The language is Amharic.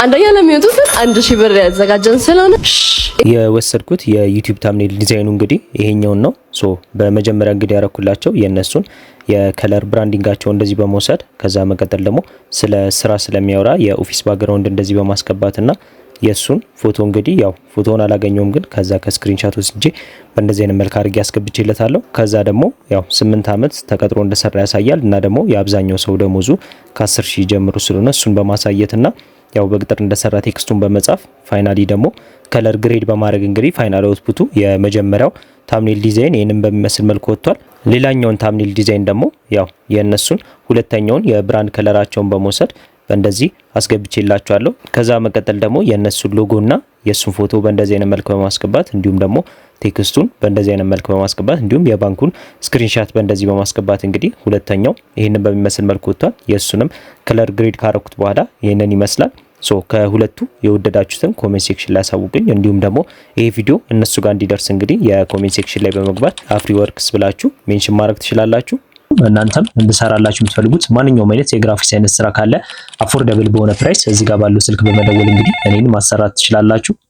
አንደኛ ለሚወጡት 1000 ብር ያዘጋጀን ስለሆነ የወሰድኩት የዩቲዩብ ታምኔል ዲዛይኑ እንግዲህ ይሄኛውን ነው። ሶ በመጀመሪያ እንግዲህ ያረኩላቸው የነሱን የከለር ብራንዲንጋቸው እንደዚህ በመውሰድ ከዛ መቀጠል ደግሞ ስለ ስራ ስለሚያወራ የኦፊስ ባክግራውንድ እንደዚህ በማስገባትና የሱን ፎቶ እንግዲህ ያው ፎቶውን አላገኘውም ግን ከዛ ከስክሪንሻት ወስጄ በእንደዚህ አይነት መልኩ አድርጌ አስገብቼለታለሁ። ከዛ ደግሞ ያው 8 አመት ተቀጥሮ እንደሰራ ያሳያል እና ደግሞ የአብዛኛው ሰው ደሞዙ ከ10000 ጀምሮ ስለሆነ እሱን በማሳየትና ያው በቅጥር እንደሰራ ቴክስቱን በመጻፍ ፋይናሊ ደግሞ ከለር ግሬድ በማድረግ እንግዲህ ፋይናል አውትፑቱ የመጀመሪያው ታምኔል ዲዛይን ይሄንን በሚመስል መልኩ ወጥቷል። ሌላኛውን ታምኔል ዲዛይን ደግሞ ያው የነሱን ሁለተኛውን የብራንድ ከለራቸውን በመውሰድ በእንደዚህ አስገብቼላችኋለሁ። ከዛ መቀጠል ደግሞ የነሱን ሎጎና የሱን ፎቶ በእንደዚህ አይነት መልኩ በማስገባት እንዲሁም ደግሞ ቴክስቱን በእንደዚህ አይነት መልኩ በማስገባት እንዲሁም የባንኩን ስክሪንሻት በእንደዚህ በማስገባት እንግዲህ ሁለተኛው ይሄንን በሚመስል መልኩ ወጥቷል። የሱንም ከለር ግሬድ ካረኩት በኋላ ይሄንን ይመስላል። ሶ ከሁለቱ የወደዳችሁትን ኮሜንት ሴክሽን ላይ አሳውቁኝ። እንዲሁም ደግሞ ይሄ ቪዲዮ እነሱ ጋር እንዲደርስ እንግዲህ የኮሜንት ሴክሽን ላይ በመግባት አፍሪ ወርክስ ብላችሁ ሜንሽን ማድረግ ትችላላችሁ። እናንተም እንድሰራላችሁ የምትፈልጉት ማንኛውም አይነት የግራፊክስ አይነት ስራ ካለ አፎርደብል በሆነ ፕራይስ እዚህ ጋር ባለው ስልክ በመደወል እንግዲህ እኔን ማሰራት ትችላላችሁ።